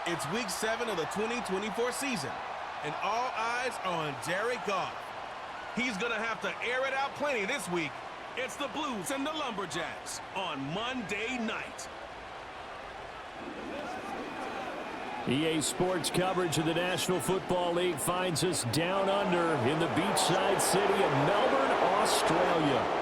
It's Week 7 of the 2024 season, and all eyes are on Jared Goff. He's going to have to air it out plenty this week. It's the Blues and the Lumberjacks on Monday night. EA Sports coverage of the National Football League finds us down under in the beachside city of Melbourne, Australia.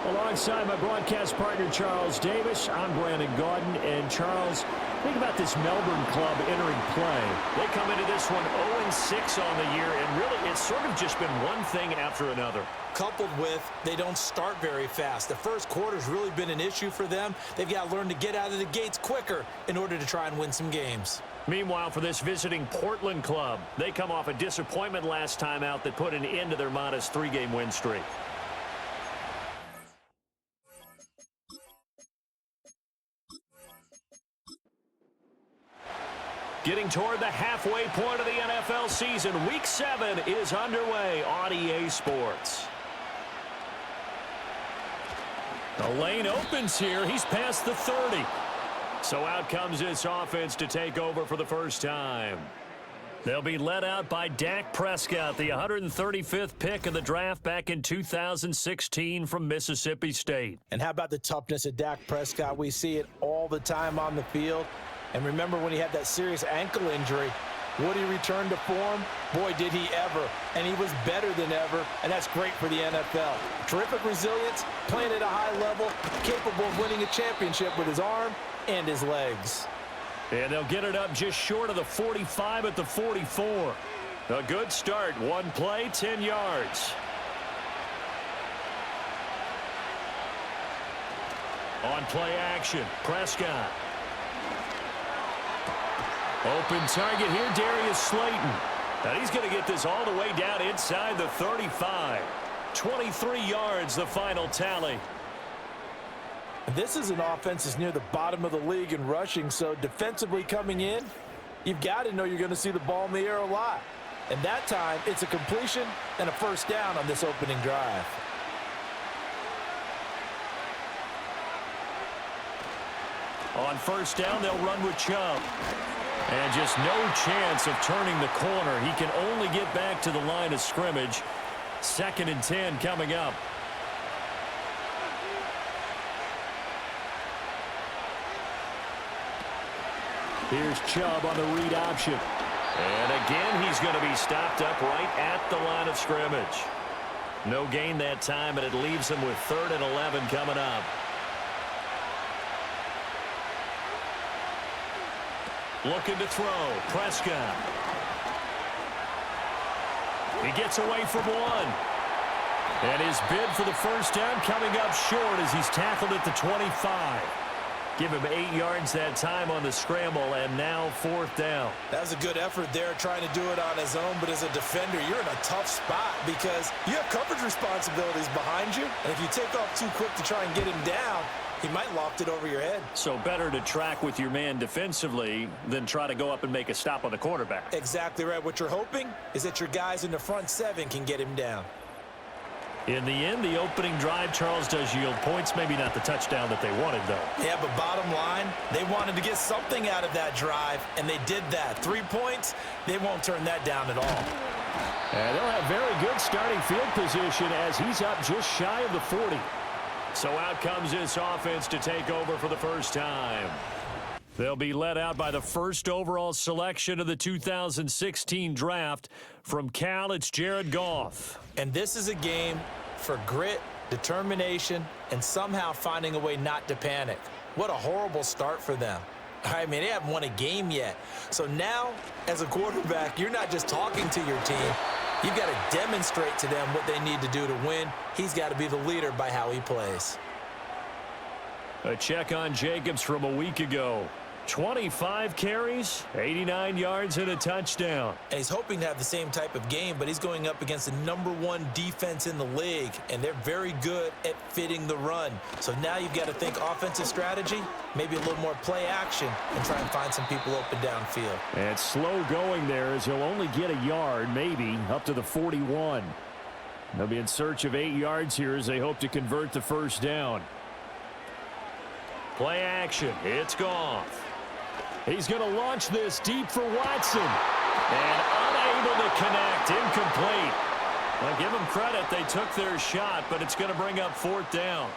Alongside my broadcast partner, Charles Davis, I'm Brandon Gaudin. And Charles, think about this Melbourne club entering play. They come into this one 0-6 on the year, and really it's sort of just been one thing after another. Coupled with they don't start very fast. The first quarter's really been an issue for them. They've got to learn to get out of the gates quicker in order to try and win some games. Meanwhile, for this visiting Portland club, they come off a disappointment last time out that put an end to their modest 3-game win streak. Getting toward the halfway point of the NFL season, Week 7 is underway on EA Sports. The lane opens here. He's past the 30. So out comes this offense to take over for the first time. They'll be led out by Dak Prescott, the 135th pick of the draft back in 2016 from Mississippi State. And how about the toughness of Dak Prescott? We see it all the time on the field. And remember when he had that serious ankle injury, would he return to form? Boy, did he ever. And he was better than ever, and that's great for the NFL. Terrific resilience, playing at a high level, capable of winning a championship with his arm and his legs. And they'll get it up just short of the 45 at the 44. A good start. One play, 10 yards. On play action, Prescott. Open target here, Darius Slayton. Now he's going to get this all the way down inside the 35. 23 yards, the final tally. This is an offense that's near the bottom of the league in rushing, so defensively coming in, you've got to know you're going to see the ball in the air a lot. And that time, it's a completion and a first down on this opening drive. On first down, they'll run with Chubb. And just no chance of turning the corner. He can only get back to the line of scrimmage. 2nd and 10 coming up. Here's Chubb on the read option. And again, he's going to be stopped up right at the line of scrimmage. No gain that time, and it leaves him with 3rd and 11 coming up. Looking to throw. Prescott. He gets away from one. And his bid for the first down coming up short as he's tackled at the 25. Give him 8 yards that time on the scramble, and now 4th down. That was a good effort there trying to do it on his own, but as a defender, you're in a tough spot because you have coverage responsibilities behind you, and if you take off too quick to try and get him down, he might loft it over your head. So better to track with your man defensively than try to go up and make a stop on the quarterback. Exactly right. What you're hoping is that your guys in the front 7 can get him down. In the end, the opening drive, Charles, does yield points. Maybe not the touchdown that they wanted, though. Yeah, but bottom line, they wanted to get something out of that drive, and they did that. 3 points, they won't turn that down at all. And they'll have very good starting field position as he's up just shy of the 40. So out comes this offense to take over for the first time. They'll be led out by the first overall selection of the 2016 draft. From Cal, it's Jared Goff. And this is a game for grit, determination, and somehow finding a way not to panic. What a horrible start for them. I mean, they haven't won a game yet. So now, as a quarterback, you're not just talking to your team. You've got to demonstrate to them what they need to do to win. He's got to be the leader by how he plays. A check on Jacobs from a week ago. 25 carries, 89 yards, and a touchdown. And he's hoping to have the same type of game, but he's going up against the #1 defense in the league, and they're very good at fitting the run. So now you've got to think offensive strategy, maybe a little more play action, and try and find some people open downfield. And slow going there as he'll only get a yard, maybe, up to the 41. They'll be in search of 8 yards here as they hope to convert the first down. Play action. It's Goff. He's going to launch this deep for Watson. And unable to connect. Incomplete. Well, give them credit. They took their shot, but it's going to bring up 4th down.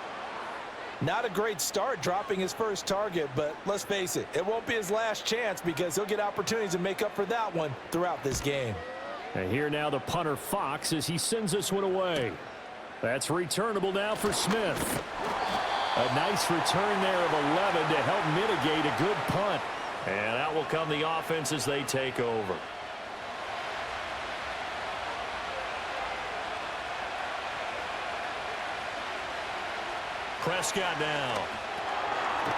Not a great start dropping his first target, but let's face it, it won't be his last chance because he'll get opportunities to make up for that one throughout this game. And here now the punter Fox as he sends this one away. That's returnable now for Smith. A nice return there of 11 to help mitigate a good punt. And out will come the offense as they take over. Prescott now.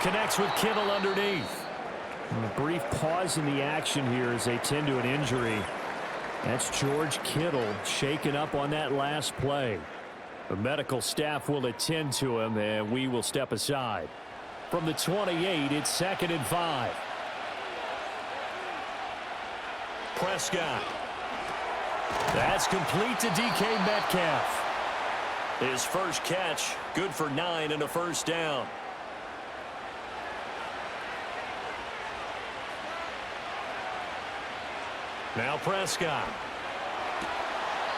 Connects with Kittle underneath. And a brief pause in the action here as they tend to an injury. That's George Kittle shaken up on that last play. The medical staff will attend to him, and we will step aside. From the 28, it's 2nd and 5. Prescott. That's complete to DK Metcalf. His first catch, good for 9 and a first down. Now Prescott.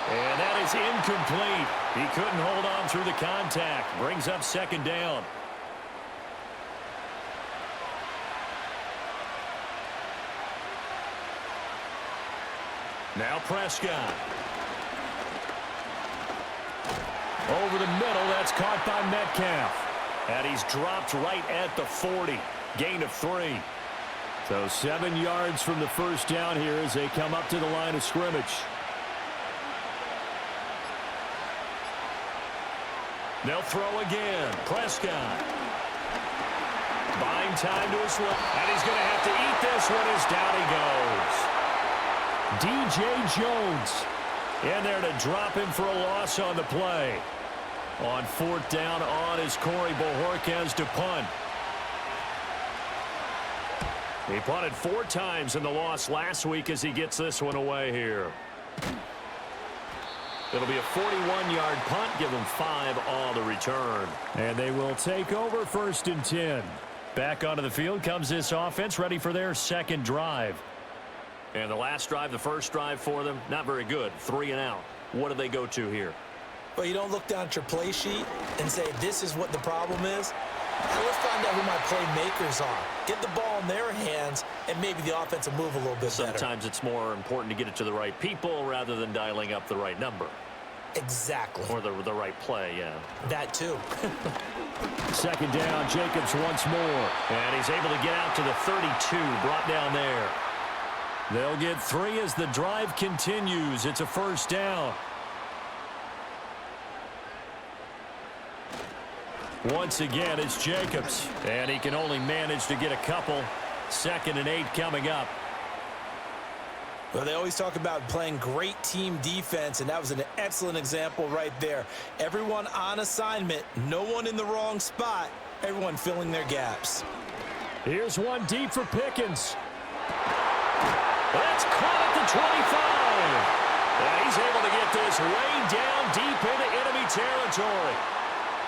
And that is incomplete. He couldn't hold on through the contact. Brings up 2nd down. Now Prescott. Over the middle, that's caught by Metcalf. And he's dropped right at the 40. Gain of 3. So 7 yards from the first down here as they come up to the line of scrimmage. They'll throw again. Prescott. Buying time to his left. And he's going to have to eat this one as down he goes. DJ Jones in there to drop him for a loss on the play. On 4th down on is Corey Bojorquez to punt. He punted 4 times in the loss last week as he gets this one away here. It'll be a 41-yard punt. Give them 5 on the return. And they will take over 1st and 10. Back onto the field comes this offense ready for their 2nd drive. And the last drive, the first drive for them, not very good. 3 and out. What do they go to here? Well, you don't look down at your play sheet and say, this is what the problem is. Now let's find out who my playmakers are. Get the ball in their hands, and maybe the offense will move a little bit better. Sometimes it's more important to get it to the right people rather than dialing up the right number. Exactly. Or the right play, yeah. That too. 2nd down, Jacobs once more. And he's able to get out to the 32, brought down there. They'll get 3 as the drive continues. It's a first down. Once again, it's Jacobs. And he can only manage to get a couple. 2nd and 8 coming up. Well, they always talk about playing great team defense, and that was an excellent example right there. Everyone on assignment, no one in the wrong spot, everyone filling their gaps. Here's one deep for Pickens. That's caught at the 25. And he's able to get this way down deep into enemy territory.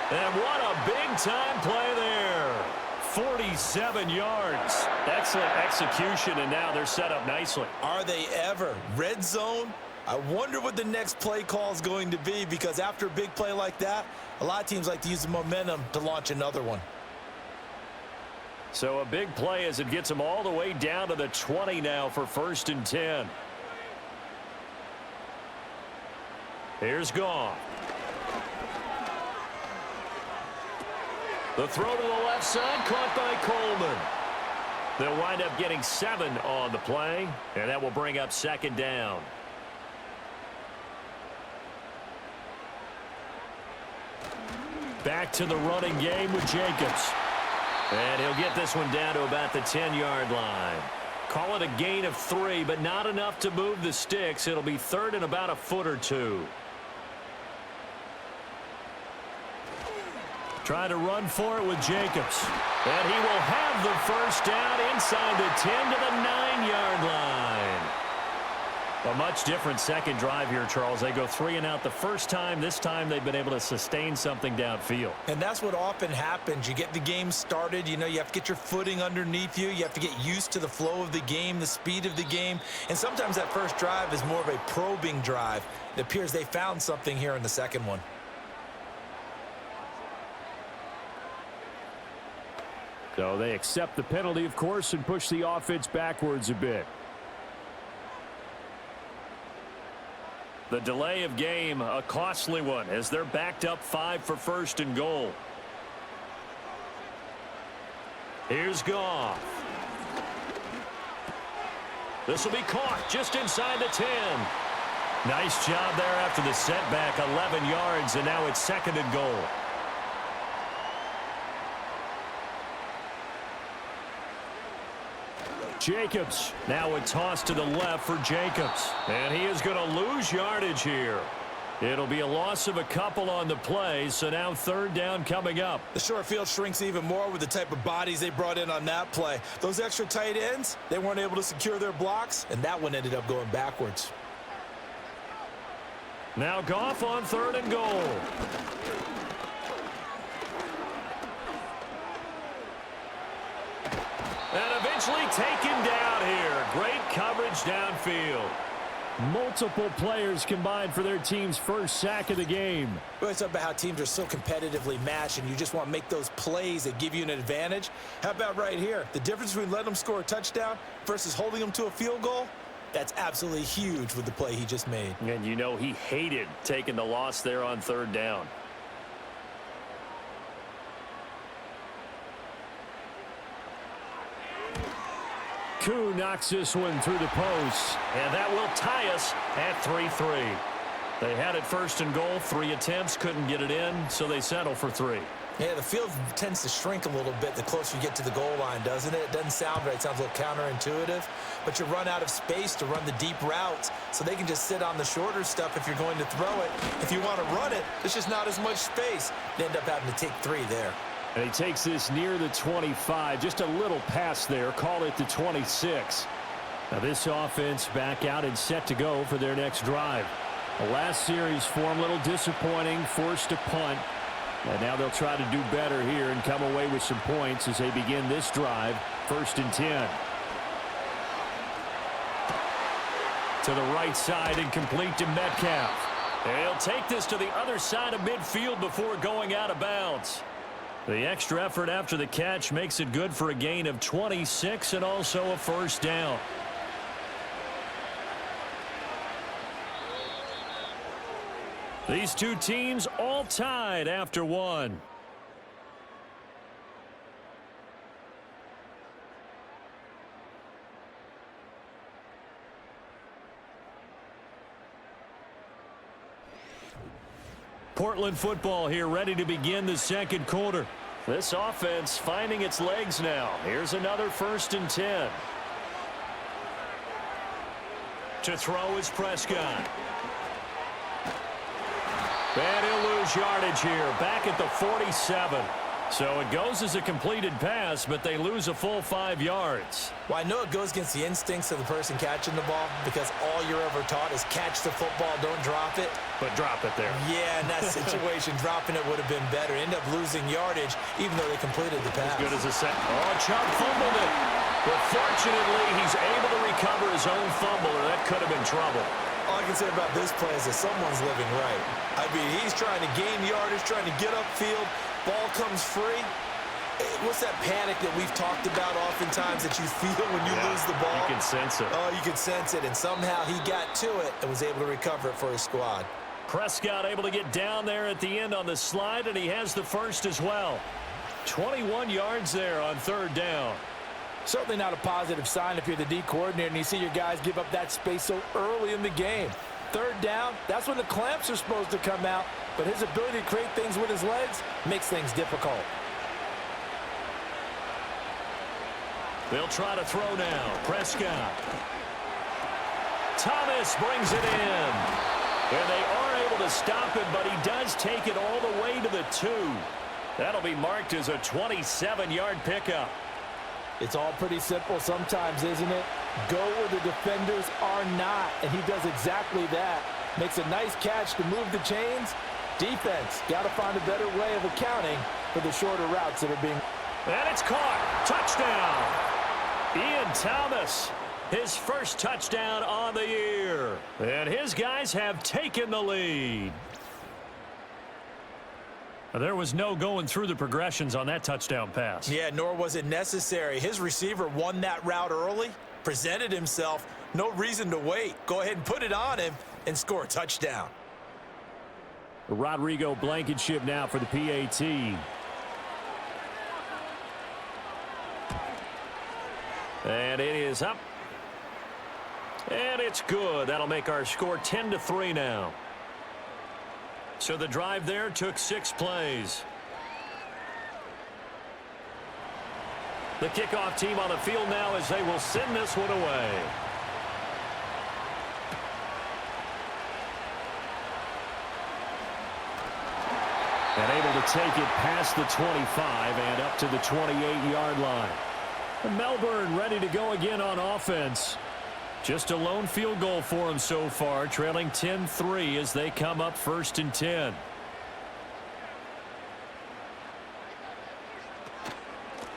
And what a big-time play there. 47 yards. Excellent execution, and now they're set up nicely. Are they ever? Red zone? I wonder what the next play call is going to be, because after a big play like that, a lot of teams like to use the momentum to launch another one. So a big play as it gets them all the way down to the 20 now for 1st and 10. Here's Goff. The throw to the left side, caught by Coleman. They'll wind up getting 7 on the play, and that will bring up 2nd down. Back to the running game with Jacobs. And he'll get this one down to about the 10-yard line. Call it a gain of 3, but not enough to move the sticks. It'll be 3rd and about a foot or 2. Trying to run for it with Jacobs. And he will have the first down inside the 10 to the 9-yard line. A much different second drive here, Charles. They go 3 and out the first time. This time they've been able to sustain something downfield. And that's what often happens. You get the game started. You know, you have to get your footing underneath you. You have to get used to the flow of the game, the speed of the game. And sometimes that first drive is more of a probing drive. It appears they found something here in the second one. So they accept the penalty, of course, and push the offense backwards a bit. The delay of game, a costly one, as they're backed up 5 for first and goal. Here's Goff. This will be caught just inside the 10. Nice job there after the setback, 11 yards, and now it's 2nd and goal. Jacobs. Now a toss to the left for Jacobs. And he is going to lose yardage here. It'll be a loss of a couple on the play, so now 3rd down coming up. The short field shrinks even more with the type of bodies they brought in on that play. Those extra tight ends, they weren't able to secure their blocks, and that one ended up going backwards. Now Goff on 3rd and goal. And eventually taken down here. Great coverage downfield. Multiple players combined for their team's first sack of the game. We always talk about how teams are so competitively matched and you just want to make those plays that give you an advantage. How about right here? The difference between letting them score a touchdown versus holding them to a field goal? That's absolutely huge with the play he just made. And you know he hated taking the loss there on 3rd down. Koo knocks this one through the post, and that will tie us at 3-3. They had it 1st and goal, 3 attempts, couldn't get it in, so they settle for 3. Yeah, the field tends to shrink a little bit the closer you get to the goal line, doesn't it? It doesn't sound right. It sounds a little counterintuitive. But you run out of space to run the deep routes, so they can just sit on the shorter stuff if you're going to throw it. If you want to run it, there's just not as much space. They end up having to take 3 there. And he takes this near the 25. Just a little pass there. Call it the 26. Now this offense back out and set to go for their next drive. The last series form a little disappointing. Forced to punt. And now they'll try to do better here and come away with some points as they begin this drive. 1st and 10. To the right side and complete to Metcalf. And he'll take this to the other side of midfield before going out of bounds. The extra effort after the catch makes it good for a gain of 26 and also a 1st down. These two teams all tied after 1. Portland football here, ready to begin the 2nd quarter. This offense finding its legs now. Here's another 1st and 10. To throw is Prescott. And he'll lose yardage here, back at the 47. So it goes as a completed pass, but they lose a full 5 yards. Well, I know it goes against the instincts of the person catching the ball because all you're ever taught is catch the football, don't drop it. But drop it there. Yeah, in that situation, dropping it would have been better. End up losing yardage, even though they completed the pass. As good as a set. Oh, Chubb fumbled it. But fortunately, he's able to recover his own fumble, or that could have been trouble. All I can say about this play is that someone's living right. I mean, he's trying to gain yardage, trying to get upfield. Ball comes free. What's that panic that we've talked about oftentimes that you feel when you lose the ball? You can sense it. Oh, you can sense it. And somehow he got to it and was able to recover it for his squad. Prescott able to get down there at the end on the slide, and he has the 1st as well. 21 yards there on 3rd down. Certainly not a positive sign if you're the D coordinator and you see your guys give up that space so early in the game. 3rd down, that's when the clamps are supposed to come out, but his ability to create things with his legs makes things difficult. They'll try to throw now. Prescott. Thomas brings it in. And they are able to stop it, but he does take it all the way to the 2. That'll be marked as a 27-yard pickup. It's all pretty simple sometimes, isn't it? Go where the defenders are not, and he does exactly that. Makes a nice catch to move the chains. Defense, got to find a better way of accounting for the shorter routes that are being... And it's caught. Touchdown. Ian Thomas, his first touchdown on the year. And his guys have taken the lead. There was no going through the progressions on that touchdown pass. Yeah, nor was it necessary. His receiver won that route early, presented himself, no reason to wait. Go ahead and put it on him and score a touchdown. Rodrigo Blankenship now for the PAT. And it is up. And it's good. That'll make our score 10-3 now. So the drive there took 6 plays. The kickoff team on the field now as they will send this one away. And able to take it past the 25 and up to the 28-yard line. And Melbourne ready to go again on offense. Just a lone field goal for them so far, trailing 10-3 as they come up 1st and 10.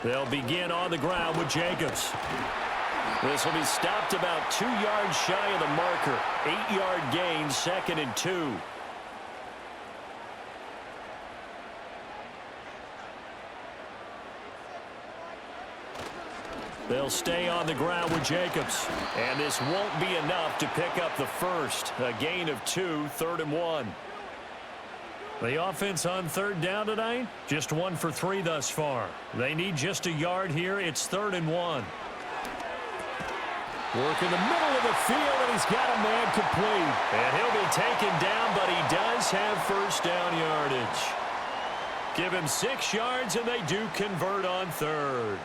They'll begin on the ground with Jacobs. This will be stopped about 2 yards shy of the marker. 8-yard gain, 2nd and 2. They'll stay on the ground with Jacobs. And this won't be enough to pick up the first. A gain of 2, 3rd and 1. The offense on 3rd down tonight, just 1 for 3 thus far. They need just a yard here. It's 3rd and 1. Work in the middle of the field, and he's got a man complete. And he'll be taken down, but he does have 1st down yardage. Give him 6 yards, and they do convert on 3rd.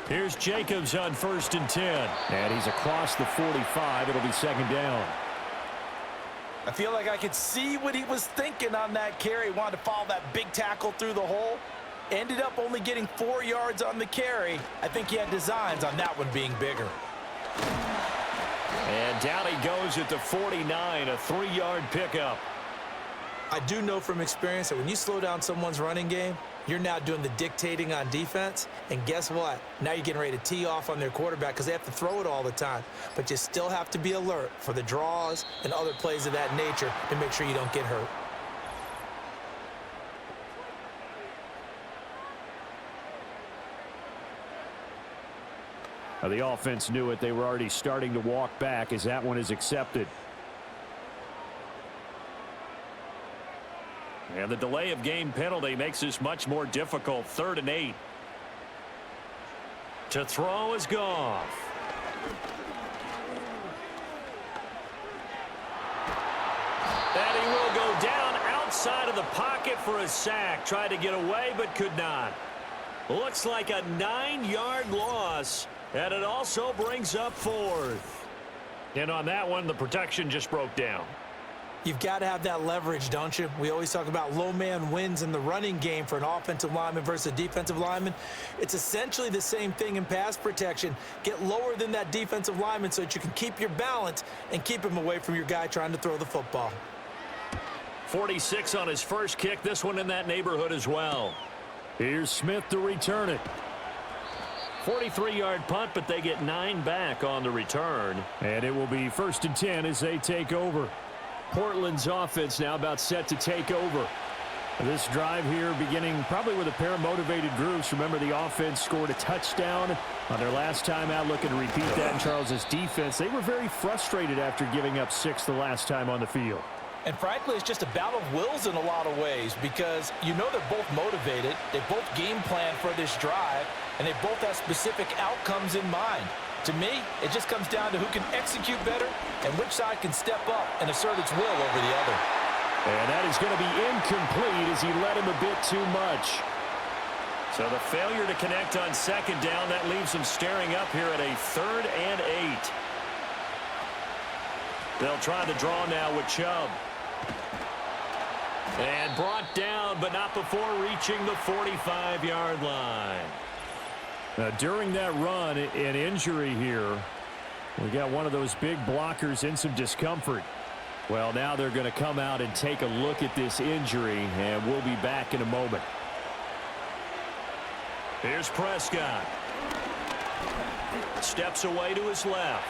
Here's Jacobs on 1st and 10. And he's across the 45. It'll be 2nd down. I feel like I could see what he was thinking on that carry. Wanted to follow that big tackle through the hole. Ended up only getting 4 yards on the carry. I think he had designs on that one being bigger. And down he goes at the 49, a 3-yard pickup. I do know from experience that when you slow down someone's running game, you're now doing the dictating on defense, and guess what? Now you're getting ready to tee off on their quarterback because they have to throw it all the time. But you still have to be alert for the draws and other plays of that nature to make sure you don't get hurt. Now the offense knew it. They were already starting to walk back as that one is accepted. And the delay of game penalty makes this much more difficult. 3rd and 8. To throw is Goff. And he will go down outside of the pocket for a sack. Tried to get away but could not. Looks like a 9-yard loss. And it also brings up 4th. And on that one, the protection just broke down. You've got to have that leverage, don't you? We always talk about low man wins in the running game for an offensive lineman versus a defensive lineman. It's essentially the same thing in pass protection. Get lower than that defensive lineman so that you can keep your balance and keep him away from your guy trying to throw the football. 46 on his first kick. This one in that neighborhood as well. Here's Smith to return it. 43-yard punt, but they get 9 back on the return. And it will be 1st and 10 as they take over. Portland's offense now about set to take over. This drive here beginning probably with a pair of motivated groups. Remember, the offense scored a touchdown on their last time out. Looking to repeat that in Charles's defense. They were very frustrated after giving up 6 the last time on the field. And frankly, it's just a battle of wills in a lot of ways because you know they're both motivated. They both game plan for this drive, and they both have specific outcomes in mind. To me, it just comes down to who can execute better and which side can step up and assert its will over the other. And that is going to be incomplete as he led him a bit too much. So the failure to connect on 2nd down, that leaves him staring up here at a 3rd and 8. They'll try the draw now with Chubb. And brought down, but not before reaching the 45-yard line. Now, during that run, an injury here. We got one of those big blockers in some discomfort. Well, now they're going to come out and take a look at this injury, and we'll be back in a moment. Here's Prescott. Steps away to his left.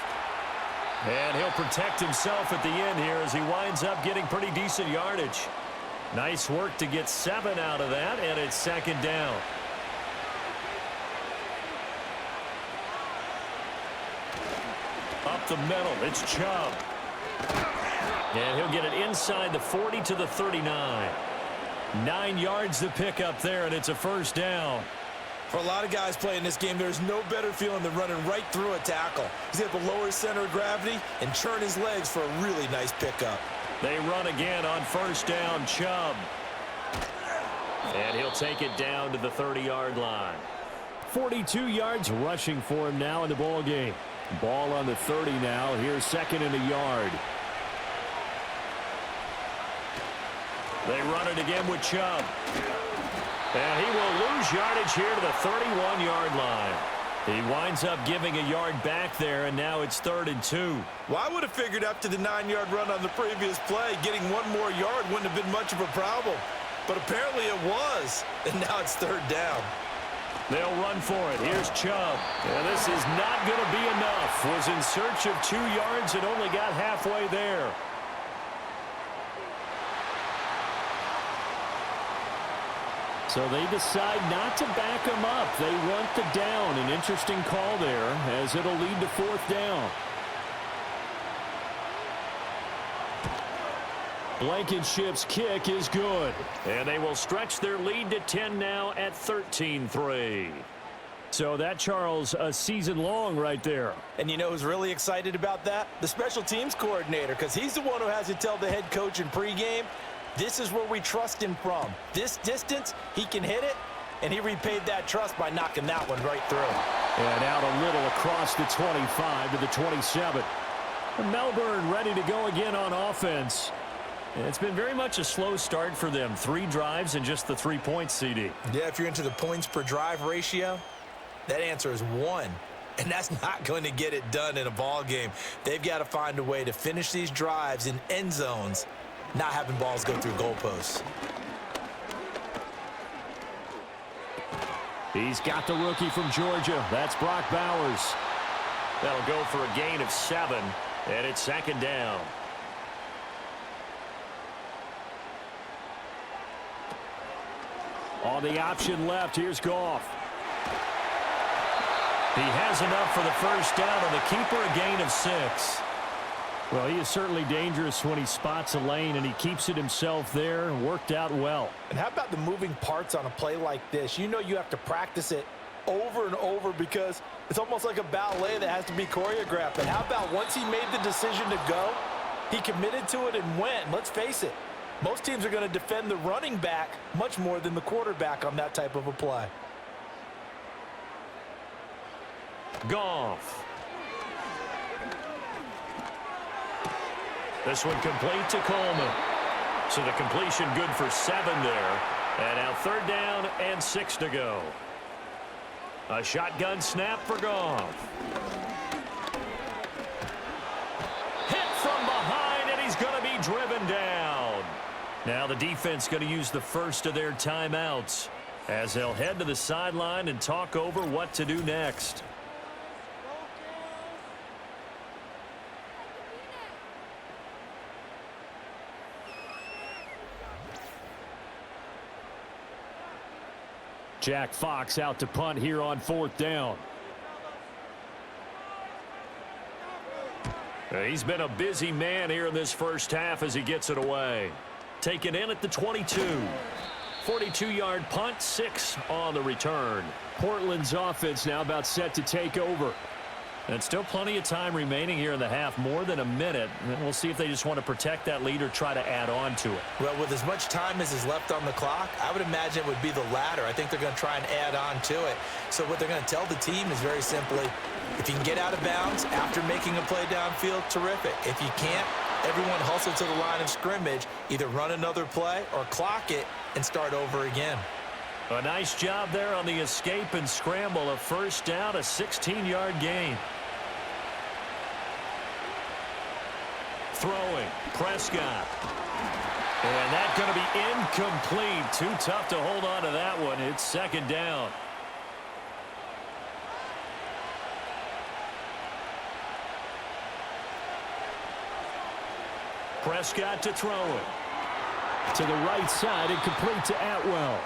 And he'll protect himself at the end here as he winds up getting pretty decent yardage. Nice work to get 7 out of that, and it's second down. Up the middle, it's Chubb. And he'll get it inside the 40 to the 39. 9 yards to pick up there, and it's a first down. For a lot of guys playing this game, there's no better feeling than running right through a tackle. He's able to lower his center of gravity and churn his legs for a really nice pickup. They run again on first down, Chubb. And he'll take it down to the 30-yard line. 42 yards rushing for him now in the ball game. Ball on the 30 now. Here's second and a yard. They run it again with Chubb. And he will lose yardage here to the 31-yard line. He winds up giving a yard back there, and now it's 3rd and 2. Well, I would have figured after the 9-yard run on the previous play, getting one more yard wouldn't have been much of a problem. But apparently it was, and now it's 3rd down. They'll run for it. Here's Chubb. And this is not going to be enough. Was in search of 2 yards and only got halfway there. So they decide not to back him up. They want the down. An interesting call there as it'll lead to 4th down. Blankenship's kick is good. And they will stretch their lead to 10 now at 13-3. So that, Charles, a season long right there. And you know who's really excited about that? The special teams coordinator, because he's the one who has to tell the head coach in pregame, this is where we trust him from. This distance, he can hit it, and he repaid that trust by knocking that one right through. And out a little across the 25 to the 27. Melbourne ready to go again on offense. It's been very much a slow start for them. 3 drives and just the 3 points, CD. Yeah, if you're into the points per drive ratio, that answer is 1. And that's not going to get it done in a ball game. They've got to find a way to finish these drives in end zones, not having balls go through goalposts. He's got the rookie from Georgia. That's Brock Bowers. That'll go for a gain of 7, and it's second down. On the option left, here's Goff. He has enough for the first down on the keeper, a gain of 6. Well, he is certainly dangerous when he spots a lane, and he keeps it himself there. Worked out well. And how about the moving parts on a play like this? You know you have to practice it over and over because it's almost like a ballet that has to be choreographed. And how about once he made the decision to go, he committed to it and went. Let's face it, most teams are going to defend the running back much more than the quarterback on that type of a play. Goff. This one complete to Coleman. So the completion good for 7 there. And now 3rd down and 6 to go. A shotgun snap for Goff. Hit from behind, and he's going to be driven down. Now the defense going to use the first of their timeouts as they'll head to the sideline and talk over what to do next. Jack Fox out to punt here on 4th down. He's been a busy man here in this first half as he gets it away. Taken in at the 22. 42-yard punt, 6 on the return. Portland's offense now about set to take over. And still plenty of time remaining here in the half, more than a minute. And we'll see if they just want to protect that lead or try to add on to it. Well, with as much time as is left on the clock, I would imagine it would be the latter. I think they're going to try and add on to it. So what they're going to tell the team is very simply, if you can get out of bounds after making a play downfield, terrific. If you can't, Everyone hustle to the line of scrimmage, either run another play or clock it and start over again. A nice job there on the escape and scramble. A first down, a 16-yard gain. Throwing, Prescott. And that's going to be incomplete. Too tough to hold on to that one. It's second down. Prescott to throw it. To the right side and complete to Atwell.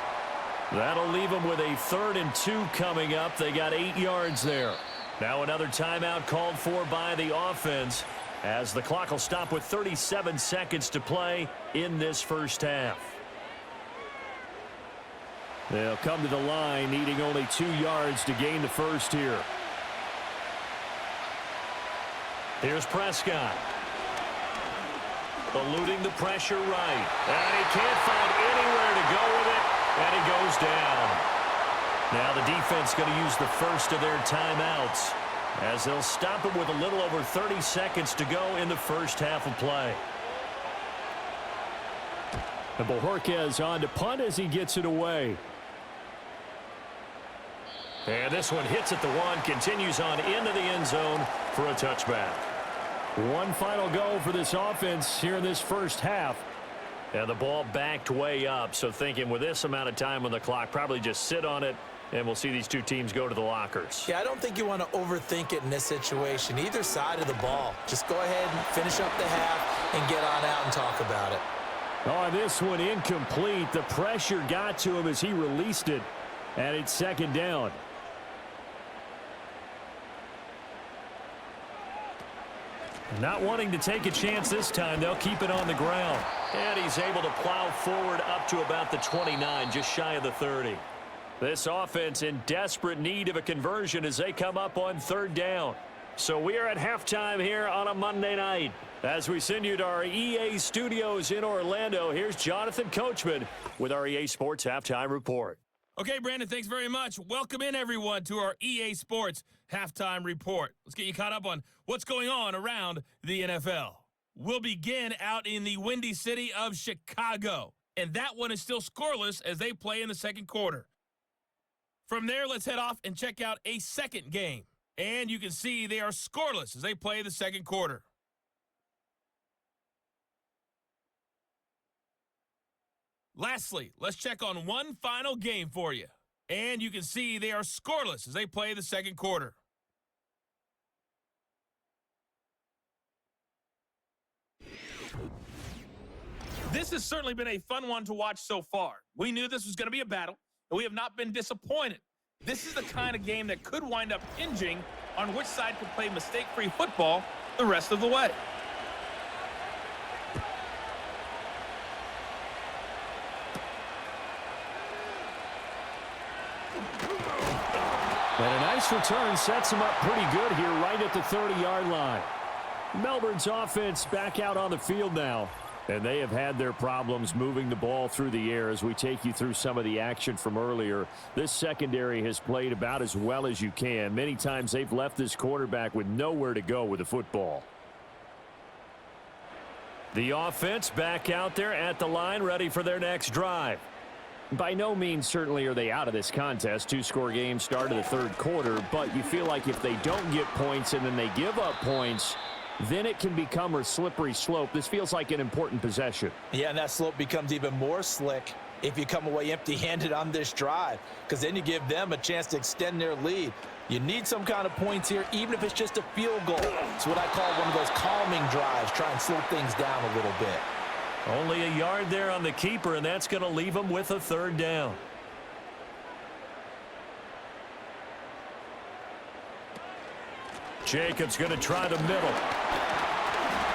That'll leave them with a 3rd and 2 coming up. They got 8 yards there. Now another timeout called for by the offense, as the clock will stop with 37 seconds to play in this first half. They'll come to the line, needing only 2 yards to gain the first here. Here's Prescott. Eluding the pressure right. And he can't find anywhere to go with it, and he goes down. Now the defense going to use the first of their timeouts, as they'll stop it with a little over 30 seconds to go in the first half of play. And Bojorquez on to punt as he gets it away. And this one hits at the 1, continues on into the end zone for a touchback. One final go for this offense here in this first half. And the ball backed way up, so thinking with this amount of time on the clock, probably just sit on it, and we'll see these two teams go to the lockers. Yeah, I don't think you want to overthink it in this situation. Either side of the ball. Just go ahead and finish up the half and get on out and talk about it. Oh, this one incomplete. The pressure got to him as he released it, and it's second down. Not wanting to take a chance this time, they'll keep it on the ground. And he's able to plow forward up to about the 29, just shy of the 30. This offense in desperate need of a conversion as they come up on 3rd down. So we are at halftime here on a Monday night. As we send you to our EA studios in Orlando, here's Jonathan Coachman with our EA Sports Halftime Report. Okay, Brandon, thanks very much. Welcome in, everyone, to our EA Sports Halftime Report. Let's get you caught up on what's going on around the NFL. We'll begin out in the windy city of Chicago, and that one is still scoreless as they play in the second quarter. From there, let's head off and check out a second game. And you can see they are scoreless as they play the second quarter. Lastly, let's check on one final game for you. And you can see they are scoreless as they play the second quarter. This has certainly been a fun one to watch so far. We knew this was going to be a battle, and we have not been disappointed. This is the kind of game that could wind up hinging on which side could play mistake-free football the rest of the way. And a nice return sets him up pretty good here right at the 30-yard line. Melbourne's offense back out on the field now. And they have had their problems moving the ball through the air as we take you through some of the action from earlier. This secondary has played about as well as you can. Many times they've left this quarterback with nowhere to go with the football. The offense back out there at the line, ready for their next drive. By no means certainly are they out of this contest. Two-score game start of the third quarter, but you feel like if they don't get points and then they give up points, then it can become a slippery slope. This feels like an important possession. Yeah, and that slope becomes even more slick if you come away empty-handed on this drive, because then you give them a chance to extend their lead. You need some kind of points here, even if it's just a field goal. It's what I call one of those calming drives, try and slow things down a little bit. Only a yard there on the keeper, and that's going to leave them with a 3rd down. Jacobs going to try the middle.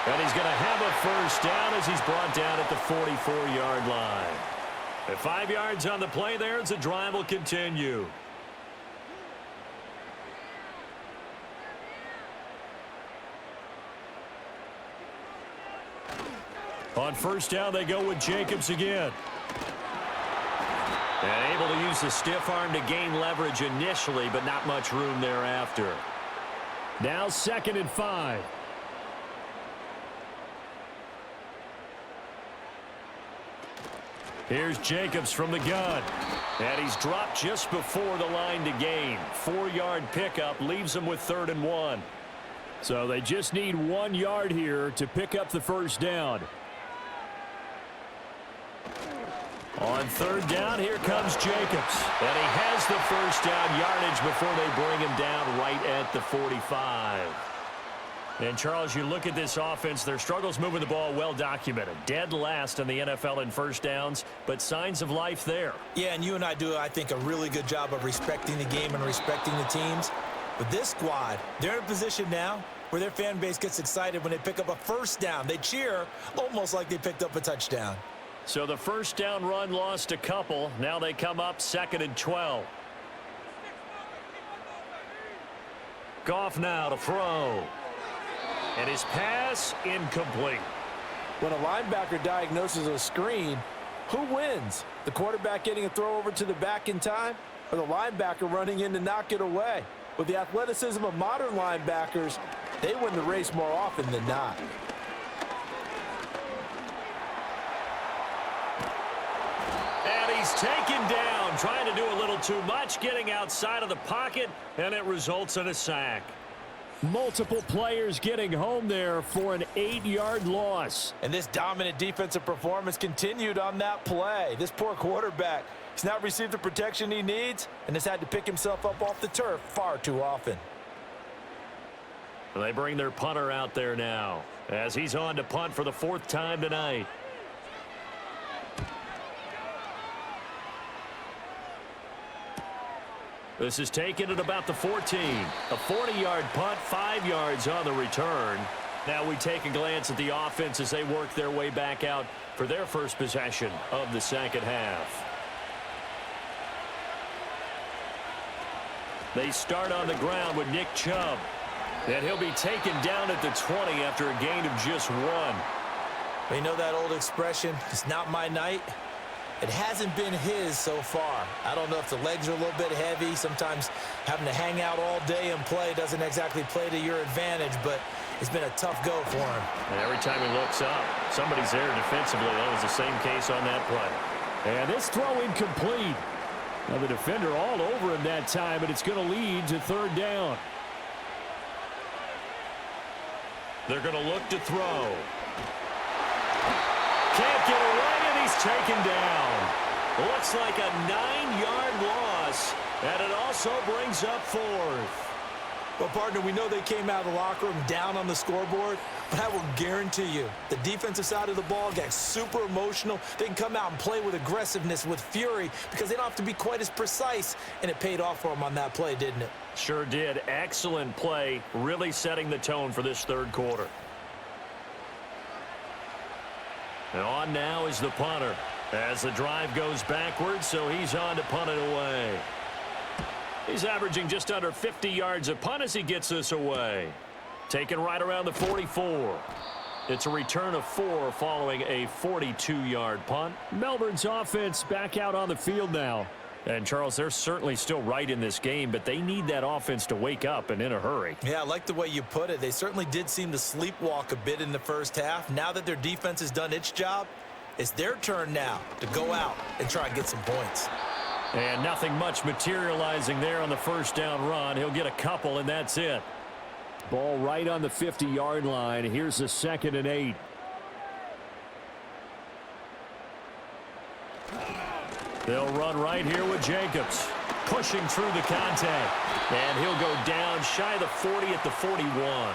And he's going to have a first down as he's brought down at the 44-yard line. At 5 yards on the play there, as the drive will continue. On first down, they go with Jacobs again. And able to use the stiff arm to gain leverage initially, but not much room thereafter. Now 2nd and 5. Here's Jacobs from the gun. And he's dropped just before the line to gain. 4-yard pickup leaves him with 3rd and 1. So they just need 1 yard here to pick up the first down. On 3rd down, here comes Jacobs. And he has the first down yardage before they bring him down right at the 45. And, Charles, you look at this offense, their struggles moving the ball well documented. Dead last in the NFL in first downs, but signs of life there. Yeah, and you and I do, I think, a really good job of respecting the game and respecting the teams. But this squad, they're in a position now where their fan base gets excited when they pick up a first down. They cheer almost like they picked up a touchdown. So the first down run lost a couple. Now they come up 2nd and 12. Goff now to throw. And his pass incomplete. When a linebacker diagnoses a screen, who wins? The quarterback getting a throw over to the back in time, or the linebacker running in to knock it away? With the athleticism of modern linebackers, they win the race more often than not. And he's taken down, trying to do a little too much, getting outside of the pocket, and it results in a sack. Multiple players getting home there for an 8-yard loss. And this dominant defensive performance continued on that play. This poor quarterback, he's not received the protection he needs and has had to pick himself up off the turf far too often. They bring their punter out there now as he's on to punt for the 4th time tonight. This is taken at about the 14. A 40-yard punt, 5 yards on the return. Now we take a glance at the offense as they work their way back out for their first possession of the second half. They start on the ground with Nick Chubb. And he'll be taken down at the 20 after a gain of just 1. You know that old expression, it's not my night? It hasn't been his so far. I don't know if the legs are a little bit heavy. Sometimes having to hang out all day and play doesn't exactly play to your advantage, but it's been a tough go for him. And every time he looks up, somebody's there defensively. That was the same case on that play. And this throw incomplete. Now the defender all over him that time, and it's going to lead to 3rd down. They're going to look to throw. Can't get away, and he's taken down. Looks like a 9-yard loss, and it also brings up 4th. Well, partner, we know they came out of the locker room down on the scoreboard, but I will guarantee you the defensive side of the ball got super emotional. They can come out and play with aggressiveness, with fury, because they don't have to be quite as precise, and it paid off for them on that play, didn't it? Sure did. Excellent play, really setting the tone for this 3rd quarter. And on now is the punter as the drive goes backwards, so he's on to punt it away. He's averaging just under 50 yards a punt as he gets this away. Taken right around the 44. It's a return of 4 following a 42-yard punt. Melbourne's offense back out on the field now. And, Charles, they're certainly still right in this game, but they need that offense to wake up and in a hurry. Yeah, I like the way you put it. They certainly did seem to sleepwalk a bit in the first half. Now that their defense has done its job, it's their turn now to go out and try and get some points. And nothing much materializing there on the first down run. He'll get a couple, and that's it. Ball right on the 50-yard line. Here's the 2nd and 8. They'll run right here with Jacobs. Pushing through the contact. And he'll go down shy of the 40 at the 41.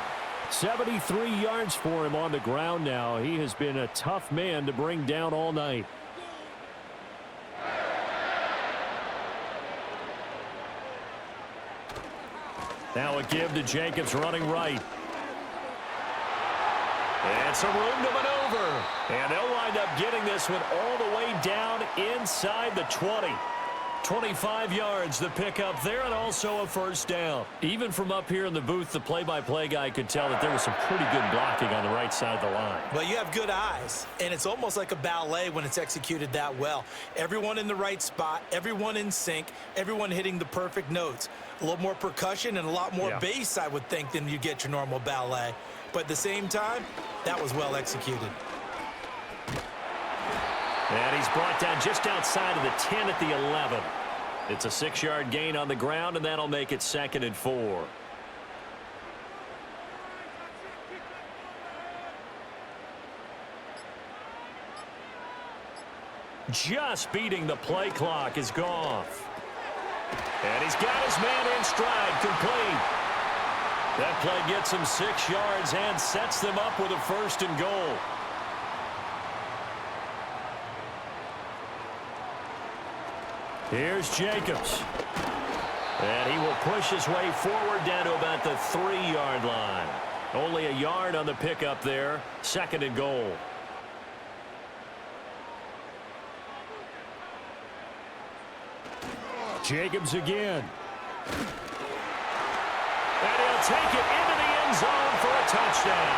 73 yards for him on the ground now. He has been a tough man to bring down all night. Now a give to Jacobs running right. And some room to maneuver. And they'll wind up getting this one all the way down inside the 20. 25 yards the pickup there, and also a first down. Even from up here in the booth, the play-by-play guy could tell that there was some pretty good blocking on the right side of the line. Well, you have good eyes, and it's almost like a ballet when it's executed that well. Everyone in the right spot, everyone in sync, everyone hitting the perfect notes. A little more percussion and a lot more bass, I would think, than you get your normal ballet. But at the same time, that was well executed. And he's brought down just outside of the 10 at the 11. It's a 6-yard gain on the ground, and that'll make it 2nd and 4. Just beating the play clock is Goff. And he's got his man in stride, complete. That play gets him 6 yards and sets them up with a 1st and goal. Here's Jacobs. And he will push his way forward down to about the 3-yard line. Only a yard on the pickup there. 2nd and goal. Jacobs again. And he'll take it into the end zone for a touchdown.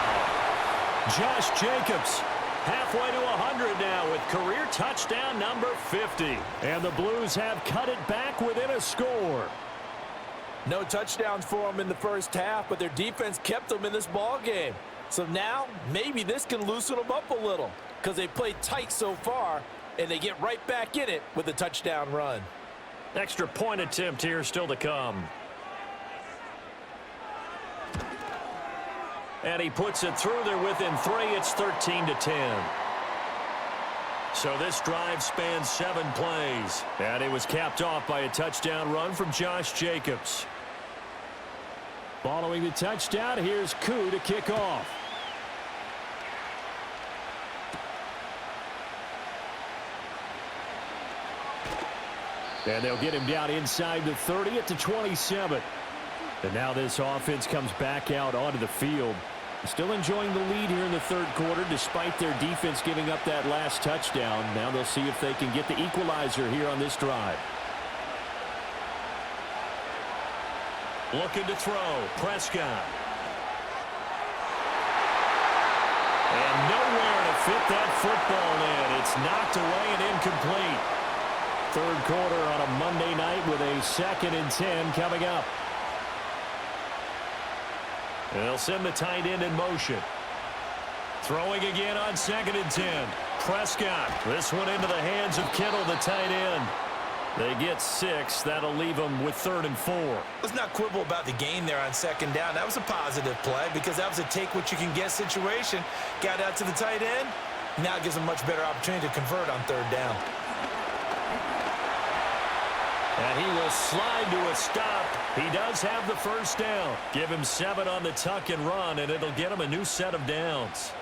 Josh Jacobs halfway to 100 now with career touchdown number 50. And the Blues have cut it back within a score. No touchdowns for them in the first half, but their defense kept them in this ball game. So now maybe this can loosen them up a little because they played tight so far, and they get right back in it with a touchdown run. Extra point attempt here still to come. And he puts it through there within 3. It's 13-10. So this drive spans 7 plays. And it was capped off by a touchdown run from Josh Jacobs. Following the touchdown, here's Koo to kick off. And they'll get him down inside the 30 at the 27. And now this offense comes back out onto the field. Still enjoying the lead here in the 3rd quarter despite their defense giving up that last touchdown. Now they'll see if they can get the equalizer here on this drive. Looking to throw. Prescott. And nowhere to fit that football in. It's knocked away and incomplete. 3rd quarter on a Monday night with a 2nd and 10 coming up. And they'll send the tight end in motion. Throwing again on 2nd and 10. Prescott. This one into the hands of Kittle, the tight end. They get 6. That'll leave them with 3rd and 4. Let's not quibble about the gain there on 2nd down. That was a positive play because that was a take-what-you-can-get situation. Got out to the tight end. Now it gives them a much better opportunity to convert on 3rd down. And he will slide to a stop. He does have the 1st down. Give him 7 on the tuck and run, and it'll get him a new set of downs.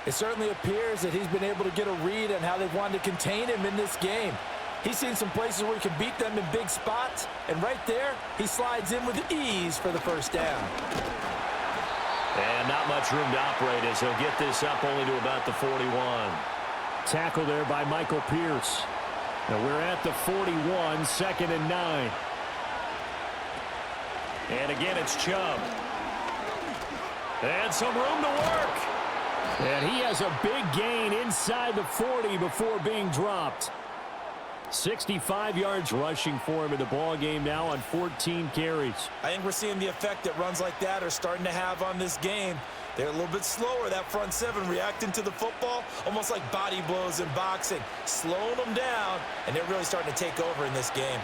It certainly appears that he's been able to get a read on how they've wanted to contain him in this game. He's seen some places where he can beat them in big spots, and right there, he slides in with ease for the 1st down. And not much room to operate as he'll get this up only to about the 41. Tackle there by Michael Pierce. Now we're at the 41, 2nd and 9. And again, it's Chubb. And some room to work. And he has a big gain inside the 40 before being dropped. 65 yards rushing for him in the ball game now on 14 carries. I think we're seeing the effect that runs like that are starting to have on this game. They're a little bit slower, that front 7, reacting to the football, almost like body blows in boxing, slowing them down, and they're really starting to take over in this game.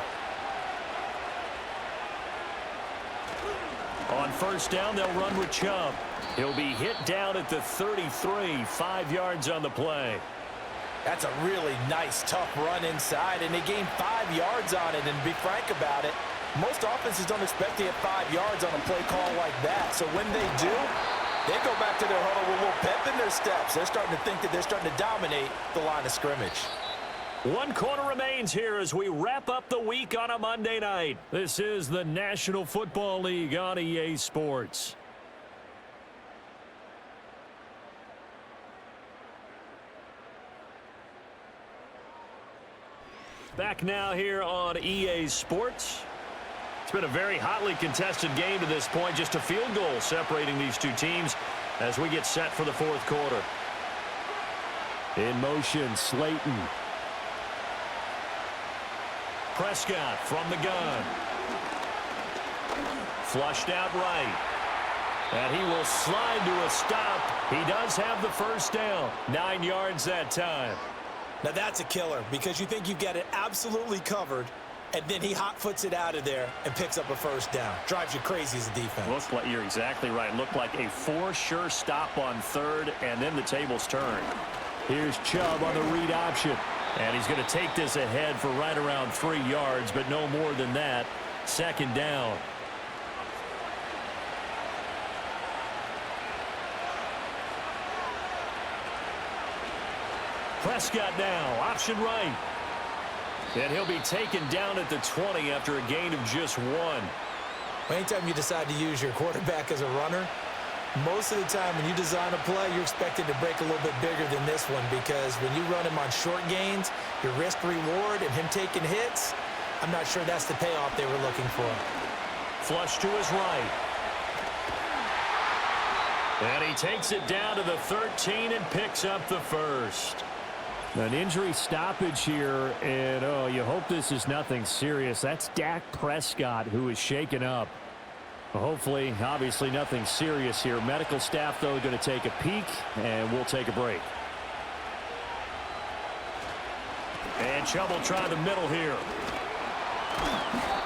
On 1st down, they'll run with Chubb. He'll be hit down at the 33, 5 yards on the play. That's a really nice, tough run inside, and they gain 5 yards on it, and to be frank about it, most offenses don't expect to get 5 yards on a play call like that, so when they do, they go back to their huddle with a little pep in their steps. They're starting to think that they're starting to dominate the line of scrimmage. 1 quarter remains here as we wrap up the week on a Monday night. This is the National Football League on EA Sports. Back now here on EA Sports. It's been a very hotly contested game to this point. Just a field goal separating these two teams as we get set for the 4th quarter. In motion, Slayton. Prescott from the gun. Flushed out right. And he will slide to a stop. He does have the 1st down. 9 yards that time. Now that's a killer because you think you've got it absolutely covered, and then he hot-foots it out of there and picks up a first down. Drives you crazy as a defense. Looks like you're exactly right. Looked like a for-sure stop on third, and then the tables turn. Here's Chubb on the read option. And he's going to take this ahead for right around 3 yards, but no more than that. Second down. Prescott now, option right. And he'll be taken down at the 20 after a gain of just 1. Anytime you decide to use your quarterback as a runner, most of the time when you design a play, you're expected to break a little bit bigger than this one because when you run him on short gains, your risk-reward and him taking hits, I'm not sure that's the payoff they were looking for. Flush to his right. And he takes it down to the 13 and picks up the first. An injury stoppage here, and you hope this is nothing serious. That's Dak Prescott, who is shaken up. Hopefully, obviously nothing serious here. Medical staff, though, going to take a peek, and we'll take a break. And Chubb will try the middle here.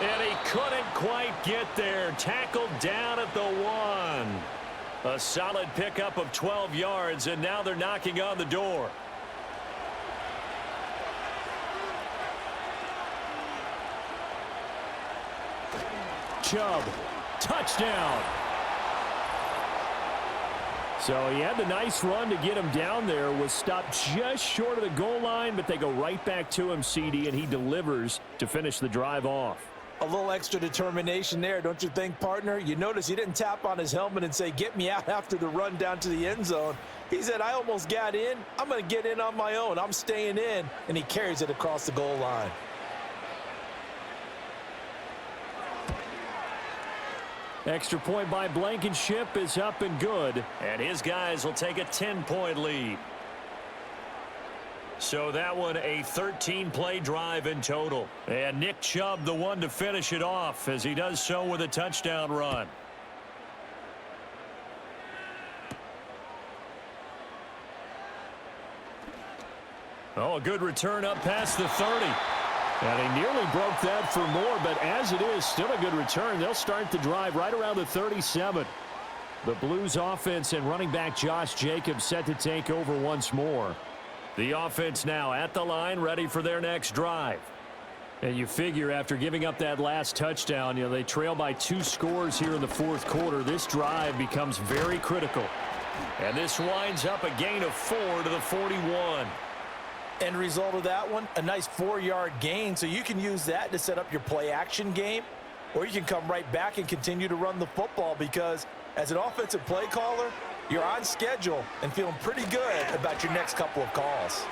And he couldn't quite get there. Tackled down at the 1. A solid pickup of 12 yards, and now they're knocking on the door. Chubb, touchdown. So he had the nice run to get him down there, was stopped just short of the goal line, but they go right back to him, CD, and he delivers to finish the drive off. A little extra determination there, don't you think, partner? You notice he didn't tap on his helmet and say, get me out after the run down to the end zone. He said, I almost got in. I'm going to get in on my own. I'm staying in. And he carries it across the goal line. Extra point by Blankenship is up and good. And his guys will take a 10-point lead. So that one a 13-play drive in total. And Nick Chubb the one to finish it off as he does so with a touchdown run. Oh, a good return up past the 30. And he nearly broke that for more, but as it is, still a good return. They'll start the drive right around the 37. The Blues offense and running back Josh Jacobs set to take over once more. The offense now at the line, ready for their next drive. And you figure after giving up that last touchdown, they trail by 2 scores here in the fourth quarter. This drive becomes very critical. And this winds up a gain of 4 to the 41. End result of that one, a nice 4-yard gain, so you can use that to set up your play-action game, or you can come right back and continue to run the football because as an offensive play caller, you're on schedule and feeling pretty good about your next couple of calls.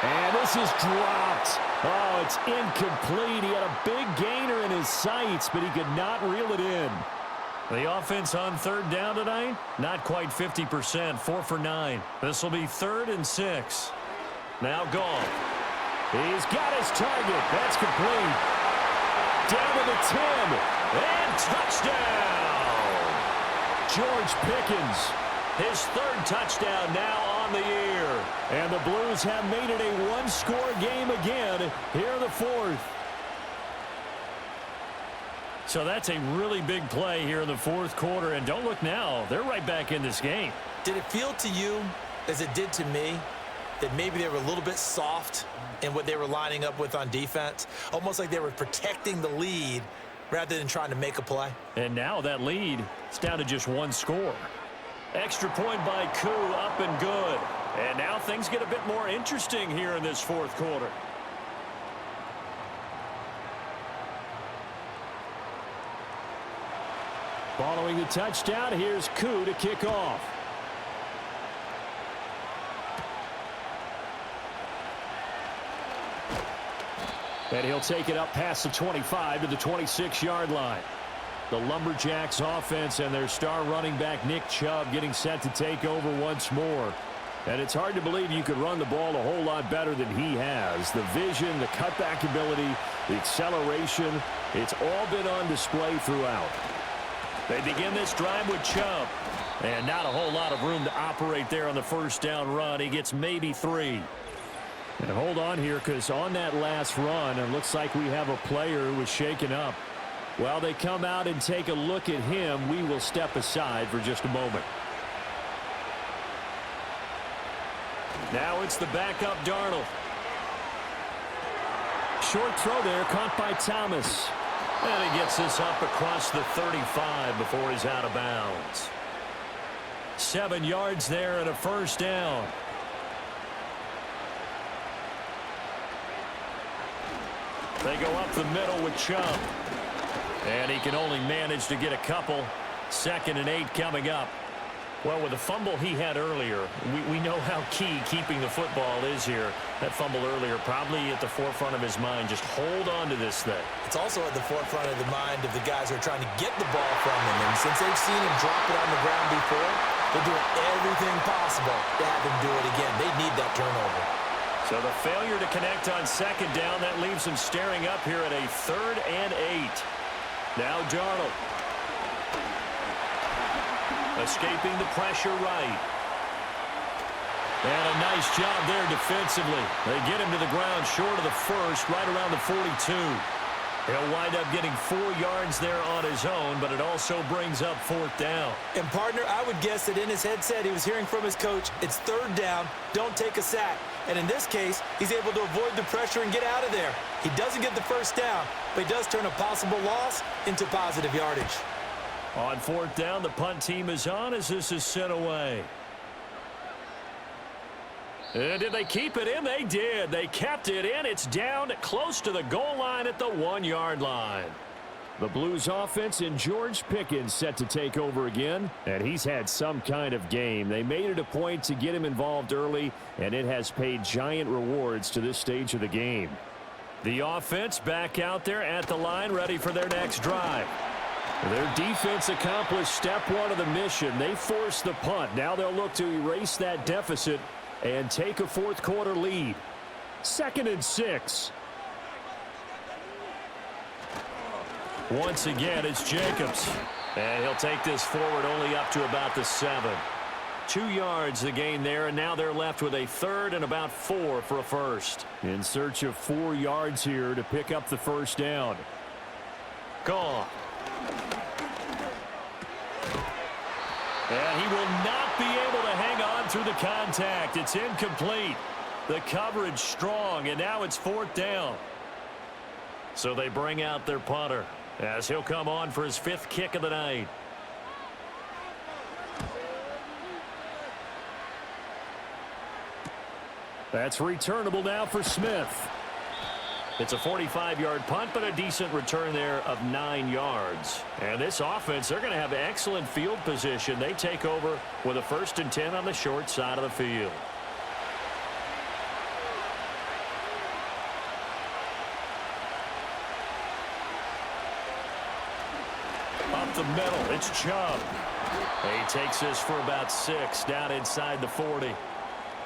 And this is dropped. Oh, it's incomplete. He had a big gainer in his sights, but he could not reel it in. The offense on third down tonight, not quite 50%, 4 for 9. This will be 3rd and 6. Now Goff. He's got his target. That's complete. Down to the 10. And touchdown. George Pickens. His 3rd touchdown now on the year. And the Blues have made it a 1-score game again here in the 4th. So that's a really big play here in the fourth quarter. And don't look now. They're right back in this game. Did it feel to you, as it did to me, that maybe they were a little bit soft in what they were lining up with on defense? Almost like they were protecting the lead rather than trying to make a play. And now that lead is down to just 1 score. Extra point by Koo, up and good. And now things get a bit more interesting here in this fourth quarter. Following the touchdown, here's Koo to kick off. And he'll take it up past the 25 to the 26-yard line. The Lumberjacks offense and their star running back Nick Chubb getting set to take over once more. And it's hard to believe you could run the ball a whole lot better than he has. The vision, the cutback ability, the acceleration, it's all been on display throughout. They begin this drive with Chubb. And not a whole lot of room to operate there on the first down run. He gets maybe 3. And hold on here, because on that last run, it looks like we have a player who was shaken up. While they come out and take a look at him, we will step aside for just a moment. Now it's the backup Darnold. Short throw there, caught by Thomas. And he gets this up across the 35 before he's out of bounds. 7 yards there and a first down. They go up the middle with Chubb. And he can only manage to get a couple. 2nd and 8 coming up. Well, with the fumble he had earlier, we know how key keeping the football is here. That fumble earlier probably at the forefront of his mind. Just hold on to this thing. It's also at the forefront of the mind of the guys who are trying to get the ball from him. And since they've seen him drop it on the ground before, they're doing everything possible to have him do it again. They need that turnover. So the failure to connect on 2nd down, that leaves them staring up here at a 3rd and 8. Now Darnold. Escaping the pressure right. And a nice job there defensively. They get him to the ground short of the first, right around the 42. He'll wind up getting 4 yards there on his own, but it also brings up 4th down. And, partner, I would guess that in his headset he was hearing from his coach, it's 3rd down, don't take a sack. And in this case, he's able to avoid the pressure and get out of there. He doesn't get the first down, but he does turn a possible loss into positive yardage. On 4th down, the punt team is on as this is sent away. And did they keep it in? They did. They kept it in. It's down close to the goal line at the 1-yard line. The Blues offense and George Pickens set to take over again, and he's had some kind of game. They made it a point to get him involved early, and it has paid giant rewards to this stage of the game. The offense back out there at the line, ready for their next drive. Their defense accomplished step 1 of the mission. They forced the punt. Now they'll look to erase that deficit and take a 4th quarter lead. 2nd and 6. Once again, it's Jacobs. And he'll take this forward only up to about the 7. 2 yards the gain there, and now they're left with a 3rd and about 4 for a first. In search of 4 yards here to pick up the first down. Gone. And he will not be able to hang on through the contact. It's incomplete. The coverage strong, and now it's 4th down. So they bring out their punter as he'll come on for his 5th kick of the night. That's returnable now for Smith. It's a 45-yard punt, but a decent return there of 9 yards. And this offense, they're going to have excellent field position. They take over with a 1st and 10 on the short side of the field. Up the middle, it's Chubb. He takes this for about 6 down inside the 40.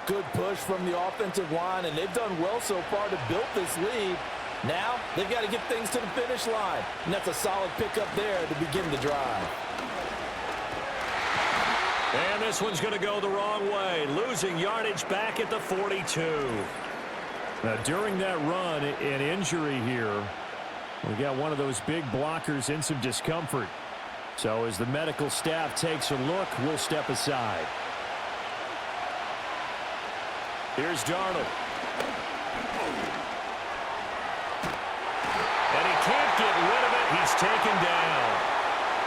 Good push from the offensive line, and they've done well so far to build this lead. Now they've got to get things to the finish line, and that's a solid pickup there to begin the drive. And this one's going to go the wrong way, losing yardage back at the 42. Now, during that run, an injury here. We got one of those big blockers in some discomfort. So as the medical staff takes a look, we'll step aside. Here's Darnold. And he can't get rid of it. He's taken down.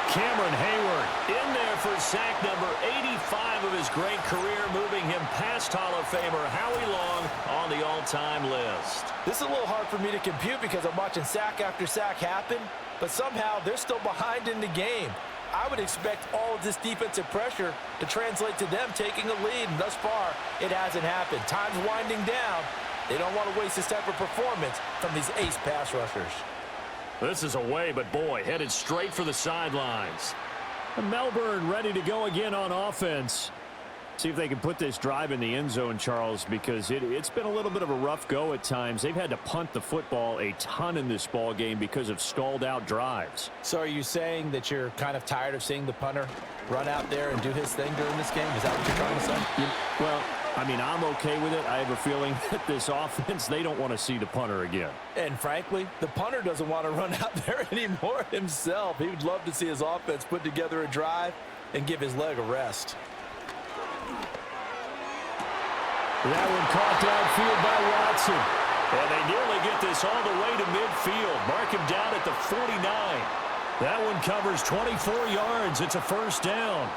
Cameron Hayward in there for sack number 85 of his great career, moving him past Hall of Famer Howie Long on the all-time list. This is a little hard for me to compute because I'm watching sack after sack happen, but somehow they're still behind in the game. I would expect all of this defensive pressure to translate to them taking a lead, and thus far, it hasn't happened. Time's winding down. They don't want to waste this type of performance from these ace pass rushers. This is away, but boy, headed straight for the sidelines. Melbourne ready to go again on offense. See if they can put this drive in the end zone, Charles, because it's been a little bit of a rough go at times. They've had to punt the football a ton in this ball game because of stalled out drives. So are you saying that you're kind of tired of seeing the punter run out there and do his thing during this game? Is that what you're trying to say? Well, I mean, I'm okay with it. I have a feeling that this offense, they don't want to see the punter again. And frankly, the punter doesn't want to run out there anymore himself. He would love to see his offense put together a drive and give his leg a rest. That one caught downfield by Watson. And they nearly get this all the way to midfield. Mark him down at the 49. That one covers 24 yards. It's a first down.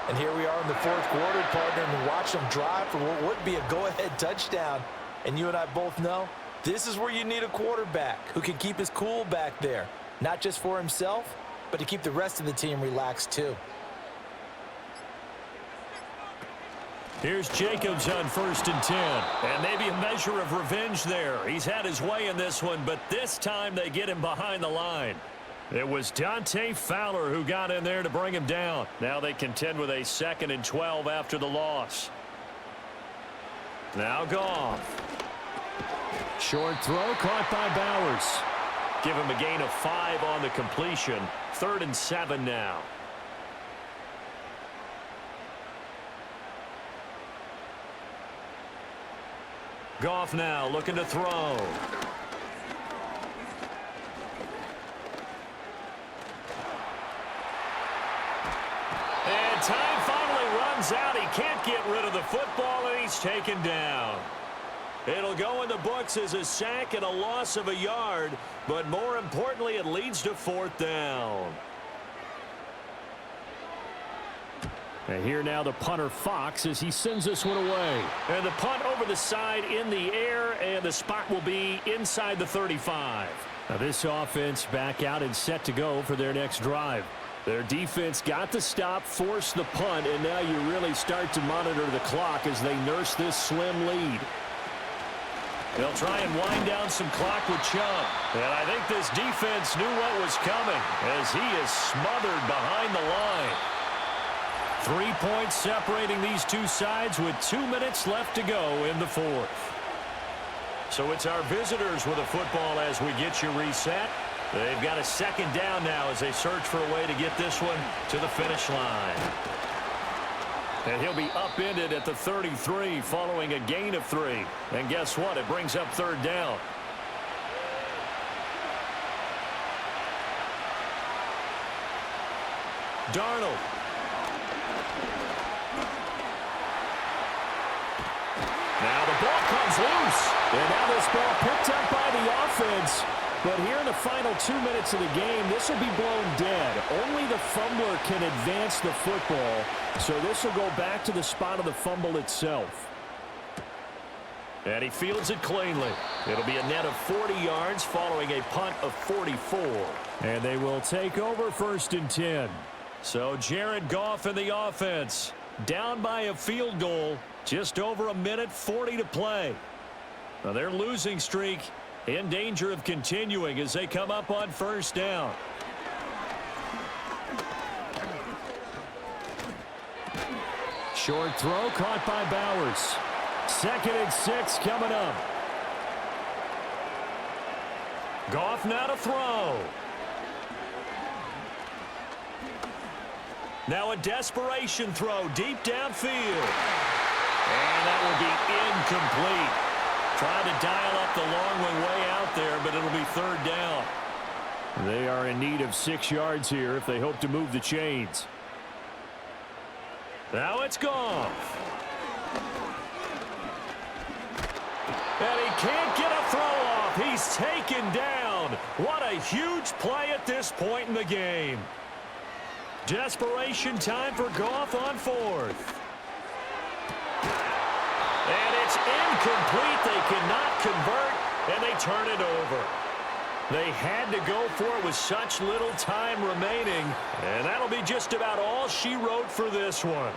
And here we are in the fourth quarter, partner, and watch them drive for what would be a go-ahead touchdown. And you and I both know this is where you need a quarterback who can keep his cool back there, not just for himself, but to keep the rest of the team relaxed too. Here's Jacobs on 1st and 10. And maybe a measure of revenge there. He's had his way in this one, but this time they get him behind the line. It was Dante Fowler who got in there to bring him down. Now they contend with a 2nd and 12 after the loss. Now Goff. Short throw caught by Bowers. Give him a gain of 5 on the completion. 3rd and 7 now. Goff now looking to throw. And time finally runs out. He can't get rid of the football, and he's taken down. It'll go in the books as a sack and a loss of a yard, but more importantly, it leads to 4th down. And here now the punter Fox as he sends this one away. And the punt over the side in the air, and the spot will be inside the 35. Now this offense back out and set to go for their next drive. Their defense got the stop, forced the punt, and now you really start to monitor the clock as they nurse this slim lead. They'll try and wind down some clock with Chubb. And I think this defense knew what was coming as he is smothered behind the line. 3 points separating these two sides with 2 minutes left to go in the fourth. So it's our visitors with a football as we get you reset. They've got a 2nd down now as they search for a way to get this one to the finish line. And he'll be upended at the 33 following a gain of 3. And guess what? It brings up 3rd down. Darnold. Now the ball comes loose. And now this ball picked up by the offense. But here in the final 2 minutes of the game, this will be blown dead. Only the fumbler can advance the football. So this will go back to the spot of the fumble itself. And he fields it cleanly. It'll be a net of 40 yards following a punt of 44. And they will take over 1st and 10. So Jared Goff in the offense. Down by a field goal. Just over a minute 40 to play. Now their losing streak in danger of continuing as they come up on 1st down. Short throw caught by Bowers. 2nd and 6 coming up. Goff now to throw. Now a desperation throw deep downfield. And that will be incomplete. Trying to dial up the long way out there, but it'll be 3rd down. They are in need of 6 yards here if they hope to move the chains. Now it's Goff. And he can't get a throw off. He's taken down. What a huge play at this point in the game. Desperation time for Goff on 4th. And it's incomplete. They cannot convert, and they turn it over. They had to go for it with such little time remaining, and that'll be just about all she wrote for this one.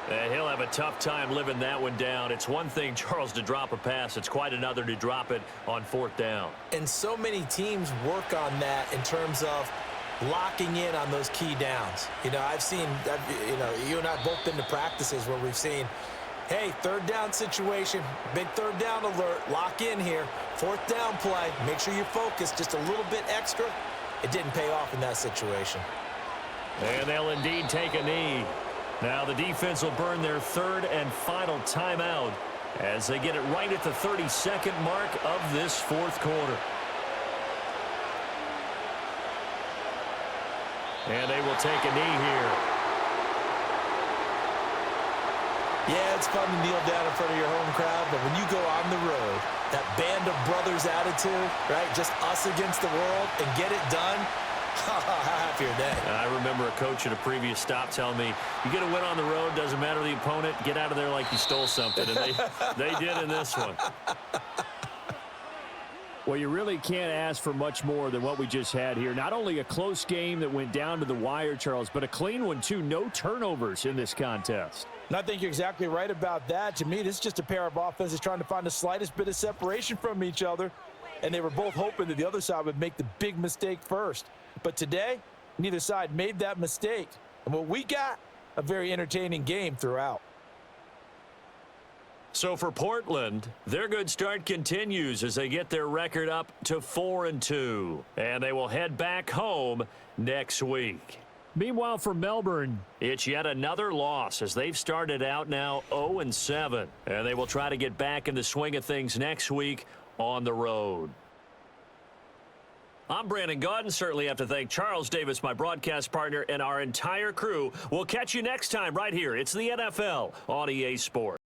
And he'll have a tough time living that one down. It's one thing, Charles, to drop a pass. It's quite another to drop it on 4th down. And so many teams work on that in terms of locking in on those key downs. You know, you and I have both been to practices where we've seen, hey, third down situation, big third down alert, lock in here, fourth down play, make sure you're focused just a little bit extra. It didn't pay off in that situation. And they'll indeed take a knee. Now the defense will burn their third and final timeout as they get it right at the 32nd mark of this fourth quarter. And they will take a knee here. Yeah, it's fun to kneel down in front of your home crowd, but when you go on the road, that band of brothers attitude, right, just us against the world and get it done, how happy your day. I remember a coach at a previous stop telling me, you get a win on the road, doesn't matter the opponent, get out of there like you stole something. And they did in this one. Well, you really can't ask for much more than what we just had here. Not only a close game that went down to the wire, Charles, but a clean one, too. No turnovers in this contest. And I think you're exactly right about that. To me, this is just a pair of offenses trying to find the slightest bit of separation from each other, and they were both hoping that the other side would make the big mistake first. But today, neither side made that mistake. And what we got, a very entertaining game throughout. So for Portland, their good start continues as they get their record up to 4-2. And they will head back home next week. Meanwhile, for Melbourne, it's yet another loss as they've started out now 0-7. And they will try to get back in the swing of things next week on the road. I'm Brandon Gaudin. Certainly have to thank Charles Davis, my broadcast partner, and our entire crew. We'll catch you next time right here. It's the NFL on EA Sports.